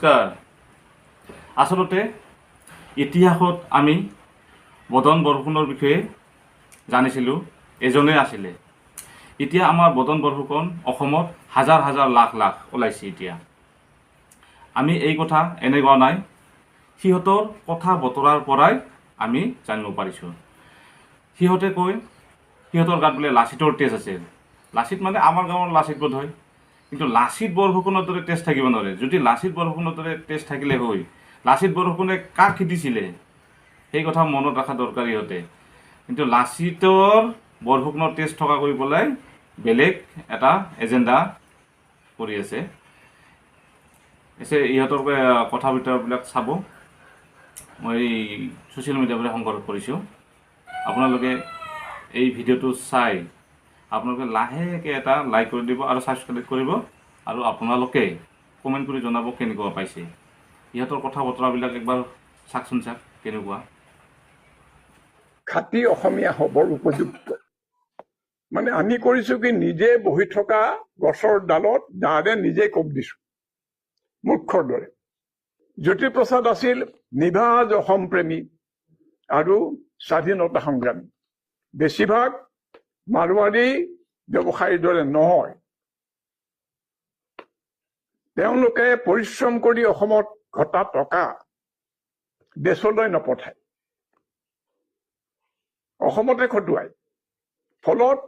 নমস্কাৰ। আচলতে ইতিহাসত আমি বদন বৰফুকনৰ বিষয়ে জানিছিলোঁ, এজনেই আছিলে। এতিয়া আমাৰ বদন বৰফুকন অসমত হাজাৰ হাজাৰ লাখ লাখ ওলাইছে। এতিয়া আমি এই কথা এনে কোৱা নাই, সিহঁতৰ কথা বতৰাৰ পৰাই আমি জানিব পাৰিছোঁ। সিহঁতে কয় সিহঁতৰ গাত বোলে লাচিতৰ তেজ আছে। লাচিত মানে আমাৰ গাঁৱৰ লাচিত বোধ হয়, কিন্তু লাচিত বৰফুকনৰ দৰে তেজ থাকিব নোৱাৰে। যদি লাচিত বৰফুকনৰ দৰে তেজ থাকিলে হয়, লাচিত বৰফুকনে কাক খেদিছিলে সেই কথা মনত ৰখা দৰকাৰ ইহঁতে। কিন্তু লাচিতৰ বৰফুকনৰ তেজ থকা কৰি পেলাই বেলেগ এটা এজেণ্ডা কৰি আছে। ইহঁতৰ কথা বতৰাবিলাক চাব, মই ছ'চিয়েল মিডিয়াৰ পৰা সংগ্ৰহ কৰিছোঁ। আপোনালোকে এই ভিডিঅ'টো চাই আপোনালোকে লাহেকৈ এটা লাইক কৰি দিব আৰু ছাবস্ক্ৰাইব কৰিব, আৰু আপোনালোকে কমেণ্ট কৰি জনাব কেনেকুৱা পাইছে। ইহঁতৰ কথা বতৰাবিলাক একবাৰ চাওকচোন, কেনেকুৱা। খাটি অসমীয়া হ'বৰ উপযুক্ত মানে আমি কৰিছো কি, নিজে বহি থকা গছৰ ডালত দাৰে নিজে কোব দিছো মূৰ্খৰ দৰে। জ্যোতিপ্ৰসাদ আছিল নিভাঁজ অসম প্ৰেমী আৰু স্বাধীনতা সংগ্ৰামী। বেছিভাগ মাৰোৱাৰী ব্যৱসায়ীৰ দৰে নহয়। তেওঁলোকে পৰিশ্ৰম কৰি অসমত ঘটা টকা দেশলৈ নপঠায়, অসমতে খটুৱায়। ফলত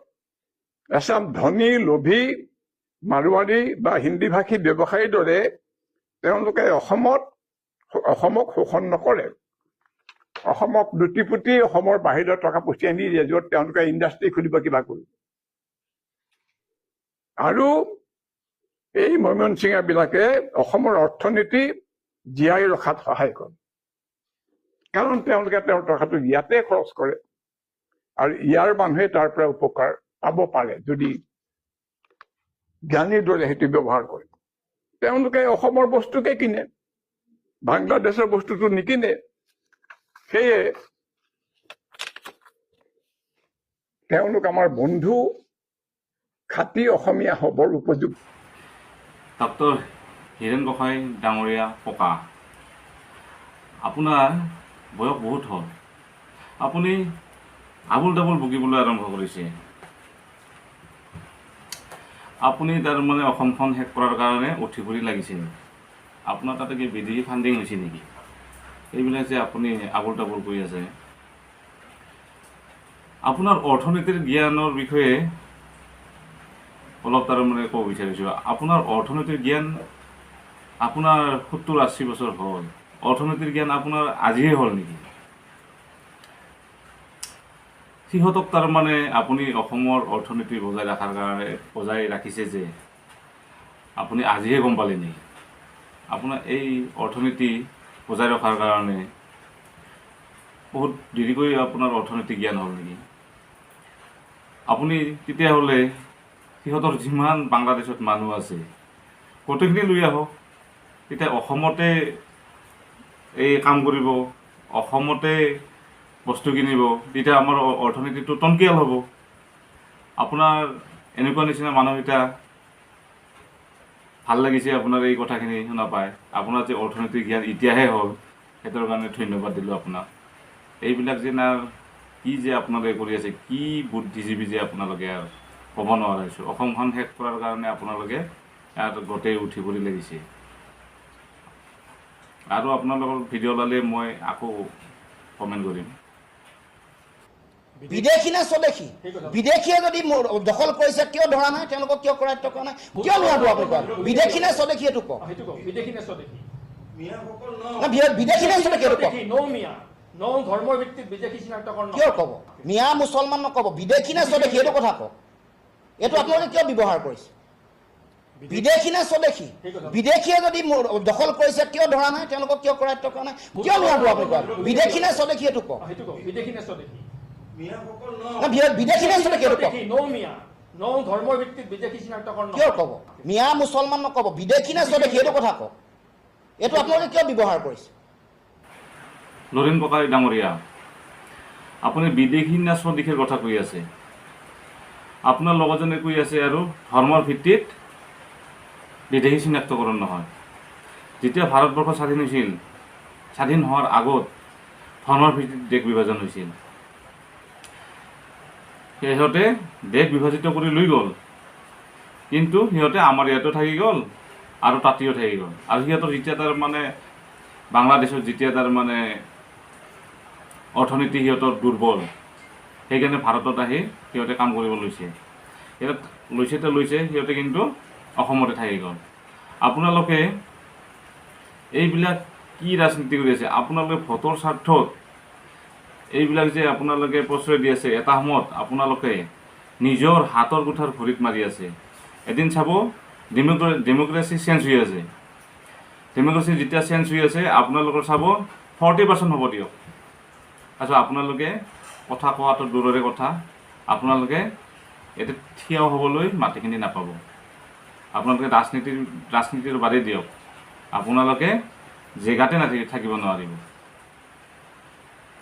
এচাম ধনী লোভী মাৰোৱাৰী বা হিন্দী ভাষী ব্যৱসায়ীৰ দৰে তেওঁলোকে অসমক শোষণ নকৰে। অসমক লুটি-পুটি অসমৰ বাহিৰত টকা পঠিয়াই নিদিয়ে, য'ত তেওঁলোকে ইণ্ডাষ্ট্ৰী খুলিব, কিবা কৰিব। আৰু এই ময়মনসিঙীয়াবিলাকে অসমৰ অৰ্থনীতি জীয়াই ৰখাত সহায় কৰে, কাৰণ তেওঁলোকে তেওঁৰ টকাটো ইয়াতে খৰচ কৰে আৰু ইয়াৰ মানুহে তাৰ পৰা উপকাৰ পাব পাৰে যদি জ্ঞানীৰ দৰে সেইটো ব্যৱহাৰ কৰে। তেওঁলোকে অসমৰ বস্তুকে কিনে, বাংলাদেশৰ বস্তুটো নিকিনে। সেয়ে তেওঁলোক আমাৰ বন্ধু, খাটি অসমীয়া হ'বৰ উপযুক্ত। ডক্টৰ হীৰেণ গোহাঁই ডাঙৰীয়া ককা, আপোনাৰ বয়স বহুত হ'ল, আপুনি আবুল তাবুল বকিবলৈ আৰম্ভ কৰিছে। আপুনি তাৰমানে অসমখন শেষ কৰাৰ কাৰণে উঠি পৰি লাগিছিল। আপোনাৰ তাতে কি বিদেশী ফাণ্ডিং হৈছে নেকি? এইবিলাক যে আপুনি আবুল তাবুল কৰি আছে। আপোনাৰ অৰ্থনীতিৰ জ্ঞানৰ বিষয়ে অলপ তাৰমানে ক'ব বিচাৰিছোঁ। আপোনাৰ অৰ্থনীতিৰ জ্ঞান আপোনাৰ 70-80 বছৰ হ'ল, অৰ্থনীতিৰ জ্ঞান আপোনাৰ আজিহে হ'ল নেকি? সিহঁতক তাৰমানে আপুনি অসমৰ অৰ্থনীতি বজাই ৰখাৰ কাৰণে বজাই ৰাখিছে যে আপুনি আজিহে গম পালে নেকি? আপোনাৰ এই অৰ্থনীতি বজাই ৰখাৰ কাৰণে বহুত দেৰিকৈ আপোনাৰ অৰ্থনীতি জ্ঞান হ'ল নেকি? আপুনি তেতিয়াহ'লে সিহঁতৰ যিমান বাংলাদেশত মানুহ আছে গোটেইখিনি লৈ আহক, তেতিয়া অসমতে এই কাম কৰিব, অসমতে বস্তু কিনিব, তেতিয়া আমাৰ অৰ্থনীতিটো টনকিয়াল হ'ব। আপোনাৰ এনেকুৱা নিচিনা মানুহ এটা ভাল লাগিছে আপোনাৰ এই কথাখিনি শুনা পায়। আপোনাৰ যে অৰ্থনৈতিক জ্ঞান এতিয়াহে হ'ল, সেইটোৰ কাৰণে ধন্যবাদ দিলোঁ আপোনাক। এইবিলাক যে কি যে আপোনালোকে কৰি আছে, কি বুদ্ধিজীৱী যে আপোনালোকে, আৰু ক'ব নোৱাৰিছোঁ। অসমখন শেষ কৰাৰ কাৰণে আপোনালোকে ইয়াত গোটেই উঠি পৰি লাগিছে। আৰু আপোনালোকৰ ভিডিঅ' ওলালে মই আকৌ কমেণ্ট কৰিম। বিদেশী নে স্বদেশী? বিদেশীয়ে যদি দখল কৰিছে কিয় ধৰা নাই? তেওঁলোকক কিয় কৰায়ত্ব কৰা নাই? কিয় নোৱাৰো আপুনি কোৱা? বিদেশী নে স্বদেশী এইটো কওক। বিদেশী নে স্বদেশী? বিদেশী নে স্বদেশী এইটো কওক। ধৰ্মৰ ভিত্তিত বিদেশী চিনাক্তকৰণ কিয় ক'ব? মিয়া মুছলমান নক'ব, বিদেশী নে স্বদেশী এইটো কথা কওক। এইটো আপোনালোকে কিয় ব্যৱহাৰ কৰিছে? বিদেশী নে স্বদেশী? বিদেশীয়ে যদি দখল কৰিছে কিয় ধৰা নাই? তেওঁলোকক কিয় কৰায়ত্ব কৰা নাই? কিয় নোৱাৰো আপুনি কোৱা? বিদেশী নে স্বদেশী এইটো কওক। বিদেশী নে স্বদেশী? বিদেশী নে স্বদেশী এইটো কওক। ধৰ্মৰ ভিত্তিত বিদেশী চিনাক্তকৰণ কিয় ক'ব? মিয়া মুছলমান নক'ব, বিদেশী নে স্বদেশী এইটো কথা কওক। এইটো আপোনালোকে কিয় ব্যৱহাৰ কৰিছে? নৰেন ককাই ডাঙৰীয়া, আপুনি বিদেশী নে স্বদেশীৰ কথা কৈ আছে। আপোনাৰ লগৰজনে কৈ আছে আৰু ধৰ্মৰ ভিত্তিত বিদেশী চিনাক্তকৰণ নহয়। যেতিয়া ভাৰতবৰ্ষ স্বাধীন হৈছিল, স্বাধীন হোৱাৰ আগত ধৰ্মৰ ভিত্তিত দেশ বিভাজন হৈছিল। সিহঁতে দেশ বিভাজিত কৰি লৈ গ'ল, কিন্তু সিহঁতে আমাৰ ইয়াতো থাকি গ'ল আৰু তাতেও থাকি গ'ল। আৰু সিহঁতৰ যেতিয়া তাৰ মানে বাংলাদেশত যেতিয়া তাৰ মানে অৰ্থনীতি সিহঁতৰ দুৰ্বল, সেইকাৰণে ভাৰতত আহি সিহঁতে কাম কৰিব লৈছে। সিহঁতে লৈছে সিহঁতে কিন্তু অসমতে থাকি গ'ল। আপোনালোকে এইবিলাক কি ৰাজনীতি কৰি আছে? আপোনালোকে ভোটৰ স্বাৰ্থত এইবিলাক যে আপোনালোকে প্ৰশ্ৰয় দি আছে, এটা সময়ত আপোনালোকে নিজৰ হাতৰ কুঠাৰ ভৰিত মাৰি আছে। এদিন চাব ডেম'ক্ৰেচি চেঞ্জ হৈ আছে। ডেম'ক্ৰেচি যেতিয়া চেঞ্জ হৈ আছে, আপোনালোকৰ চাব 40% হ'ব দিয়ক। তাৰপিছত আপোনালোকে কথা কোৱাটো দূৰৰে কথা, আপোনালোকে ইয়াতে থিয় হ'বলৈ মাটিখিনি নাপাব। আপোনালোকে ৰাজনীতিৰ বাদেই দিয়ক, আপোনালোকে জেগাতে থাকিব নোৱাৰিব।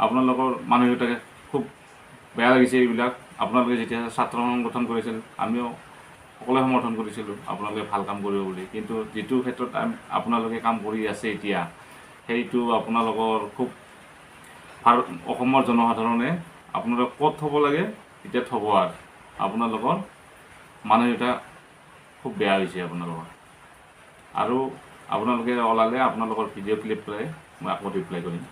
আপোনালোকৰ মানসিকতাকে খুব বেয়া লাগিছে এইবিলাক। আপোনালোকে যেতিয়া ছাত্ৰ সংগঠন কৰিছিল, আমিও সকলোৱে সমৰ্থন কৰিছিলোঁ আপোনালোকে ভাল কাম কৰিব বুলি। কিন্তু যিটো ক্ষেত্ৰত আপোনালোকে কাম কৰি আছে এতিয়া, সেইটো আপোনালোকৰ খুব অসমৰ জনসাধাৰণে আপোনালোকে ক'ত থ'ব লাগে এতিয়া থ'ব। আৰু আপোনালোকৰ মানসিকতা খুব বেয়া হৈছে আপোনালোকৰ। আৰু আপোনালোকে ওলালে আপোনালোকৰ ভিডিঅ' ক্লিপ পাই মই আকৌ ৰিপ্লাই কৰিম।